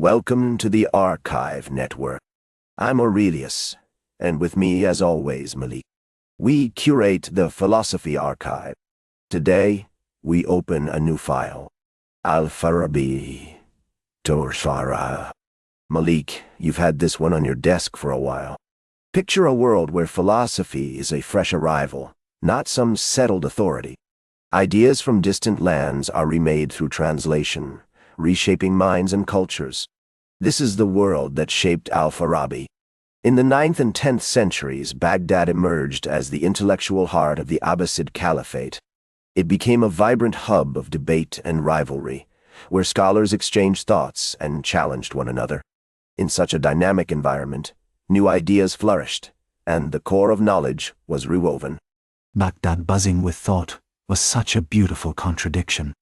Welcome to the Archive Network. I'm Aurelius, and with me, as always, Malik. We curate the philosophy archive. Today, we open a new file. Al-Farabi. Torshara. Malik, you've had this one on your desk for a while. Picture a world where philosophy is a fresh arrival, not some settled authority. Ideas from distant lands are remade through translation, reshaping minds and cultures. This is the world that shaped Al-Farabi. In the 9th and 10th centuries, Baghdad emerged as the intellectual heart of the Abbasid Caliphate. It became a vibrant hub of debate and rivalry, where scholars exchanged thoughts and challenged one another. In such a dynamic environment, new ideas flourished, and the core of knowledge was rewoven. Baghdad buzzing with thought was such a beautiful contradiction.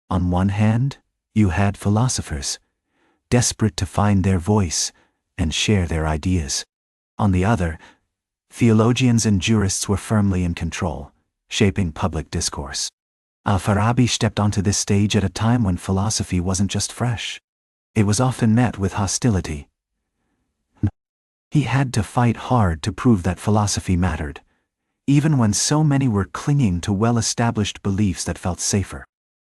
On one hand, you had philosophers, desperate to find their voice and share their ideas. On the other, theologians and jurists were firmly in control, shaping public discourse. Al-Farabi stepped onto this stage at a time when philosophy wasn't just fresh. It was often met with hostility. He had to fight hard to prove that philosophy mattered, even when so many were clinging to well-established beliefs that felt safer.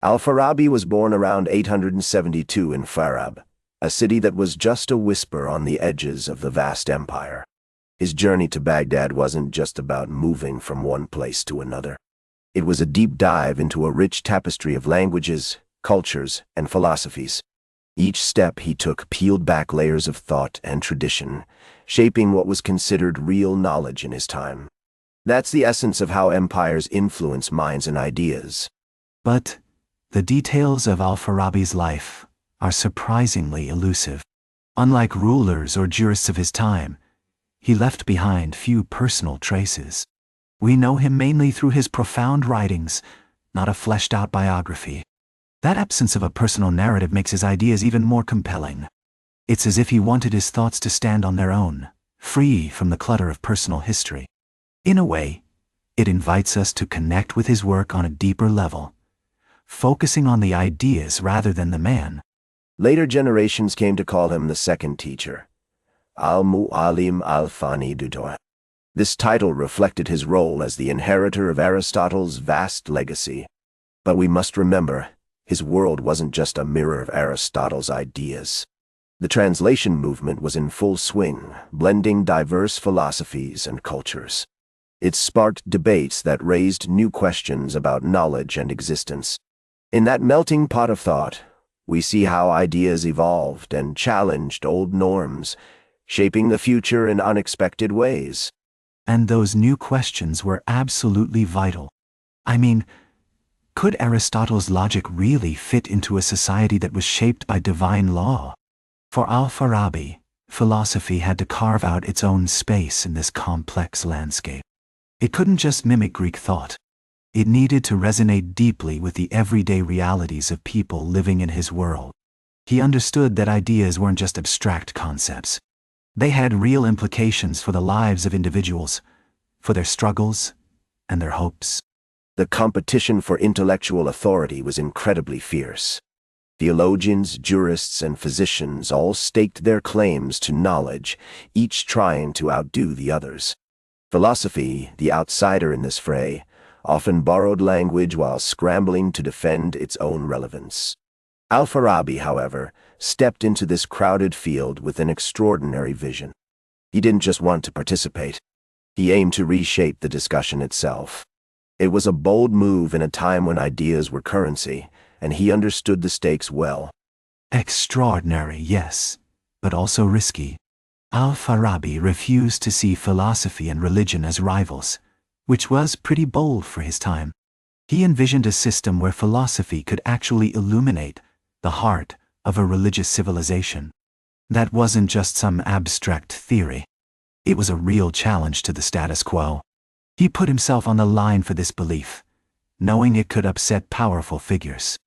Al-Farabi was born around 872 in Farab, a city that was just a whisper on the edges of the vast empire. His journey to Baghdad wasn't just about moving from one place to another. It was a deep dive into a rich tapestry of languages, cultures, and philosophies. Each step he took peeled back layers of thought and tradition, shaping what was considered real knowledge in his time. That's the essence of how empires influence minds and ideas. But the details of Al-Farabi's life are surprisingly elusive. Unlike rulers or jurists of his time, he left behind few personal traces. We know him mainly through his profound writings, not a fleshed-out biography. That absence of a personal narrative makes his ideas even more compelling. It's as if he wanted his thoughts to stand on their own, free from the clutter of personal history. In a way, it invites us to connect with his work on a deeper level, focusing on the ideas rather than the man. Later generations came to call him the second teacher, Al-Mu'alim al-Fani Dudoa. This title reflected his role as the inheritor of Aristotle's vast legacy. But we must remember, his world wasn't just a mirror of Aristotle's ideas. The translation movement was in full swing, blending diverse philosophies and cultures. It sparked debates that raised new questions about knowledge and existence. In that melting pot of thought, we see how ideas evolved and challenged old norms, shaping the future in unexpected ways. And those new questions were absolutely vital. I mean, could Aristotle's logic really fit into a society that was shaped by divine law? For Al-Farabi, philosophy had to carve out its own space in this complex landscape. It couldn't just mimic Greek thought. It needed to resonate deeply with the everyday realities of people living in his world. He understood that ideas weren't just abstract concepts. They had real implications for the lives of individuals, for their struggles and their hopes. The competition for intellectual authority was incredibly fierce. Theologians, jurists, and physicians all staked their claims to knowledge, each trying to outdo the others. Philosophy, the outsider in this fray, often borrowed language while scrambling to defend its own relevance. Al-Farabi, however, stepped into this crowded field with an extraordinary vision. He didn't just want to participate. He aimed to reshape the discussion itself. It was a bold move in a time when ideas were currency, and he understood the stakes well. Extraordinary, yes, but also risky. Al-Farabi refused to see philosophy and religion as rivals, which was pretty bold for his time. He envisioned a system where philosophy could actually illuminate the heart of a religious civilization. That wasn't just some abstract theory. It was a real challenge to the status quo. He put himself on the line for this belief, knowing it could upset powerful figures.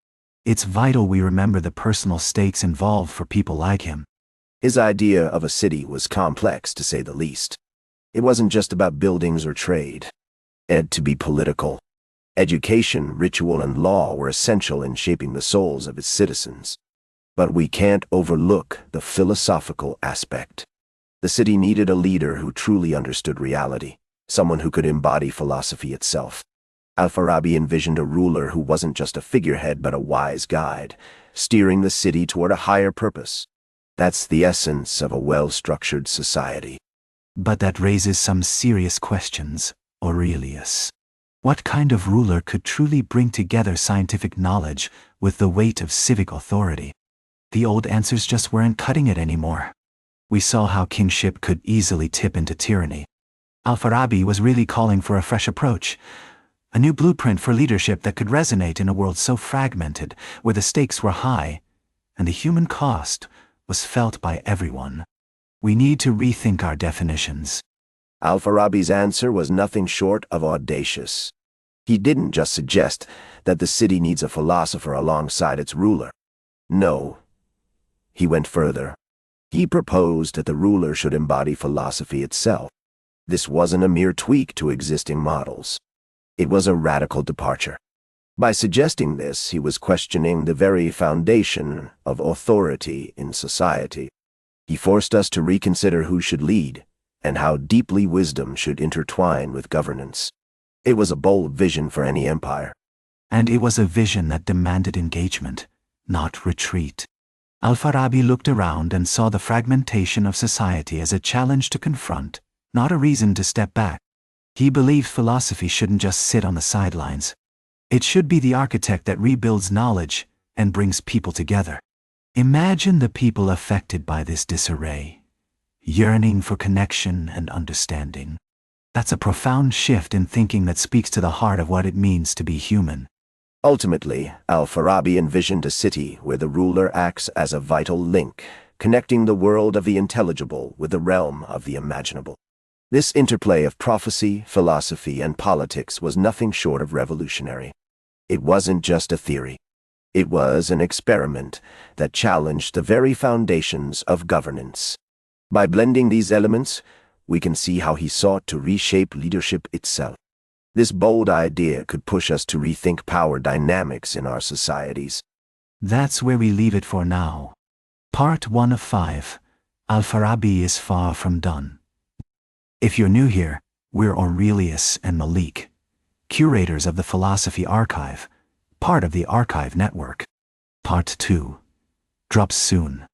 It's vital we remember the personal stakes involved for people like him. His idea of a city was complex, to say the least. It wasn't just about buildings or trade. It had to be political. Education, ritual, and law were essential in shaping the souls of its citizens. But we can't overlook the philosophical aspect. The city needed a leader who truly understood reality, someone who could embody philosophy itself. Al-Farabi envisioned a ruler who wasn't just a figurehead but a wise guide, steering the city toward a higher purpose. That's the essence of a well-structured society. But that raises some serious questions, Aurelius. What kind of ruler could truly bring together scientific knowledge with the weight of civic authority? The old answers just weren't cutting it anymore. We saw how kingship could easily tip into tyranny. Al-Farabi was really calling for a fresh approach, a new blueprint for leadership that could resonate in a world so fragmented, where the stakes were high and the human cost was felt by everyone. We need to rethink our definitions. Al-Farabi's answer was nothing short of audacious. He didn't just suggest that the city needs a philosopher alongside its ruler. No, he went further. He proposed that the ruler should embody philosophy itself. This wasn't a mere tweak to existing models. It was a radical departure. By suggesting this, he was questioning the very foundation of authority in society. He forced us to reconsider who should lead and how deeply wisdom should intertwine with governance. It was a bold vision for any empire. And it was a vision that demanded engagement, not retreat. Al-Farabi looked around and saw the fragmentation of society as a challenge to confront, not a reason to step back. He believed philosophy shouldn't just sit on the sidelines. It should be the architect that rebuilds knowledge and brings people together. Imagine the people affected by this disarray, yearning for connection and understanding. That's a profound shift in thinking that speaks to the heart of what it means to be human. Ultimately, Al-Farabi envisioned a city where the ruler acts as a vital link, connecting the world of the intelligible with the realm of the imaginable. This interplay of prophecy, philosophy, and politics was nothing short of revolutionary. It wasn't just a theory. It was an experiment that challenged the very foundations of governance. By blending these elements, we can see how he sought to reshape leadership itself. This bold idea could push us to rethink power dynamics in our societies. That's where we leave it for now. Part 1 of 5. Al-Farabi is far from done. If you're new here, we're Aurelius and Malik, curators of the Philosophy Archive, part of the Archive Network. Part 2 drops soon.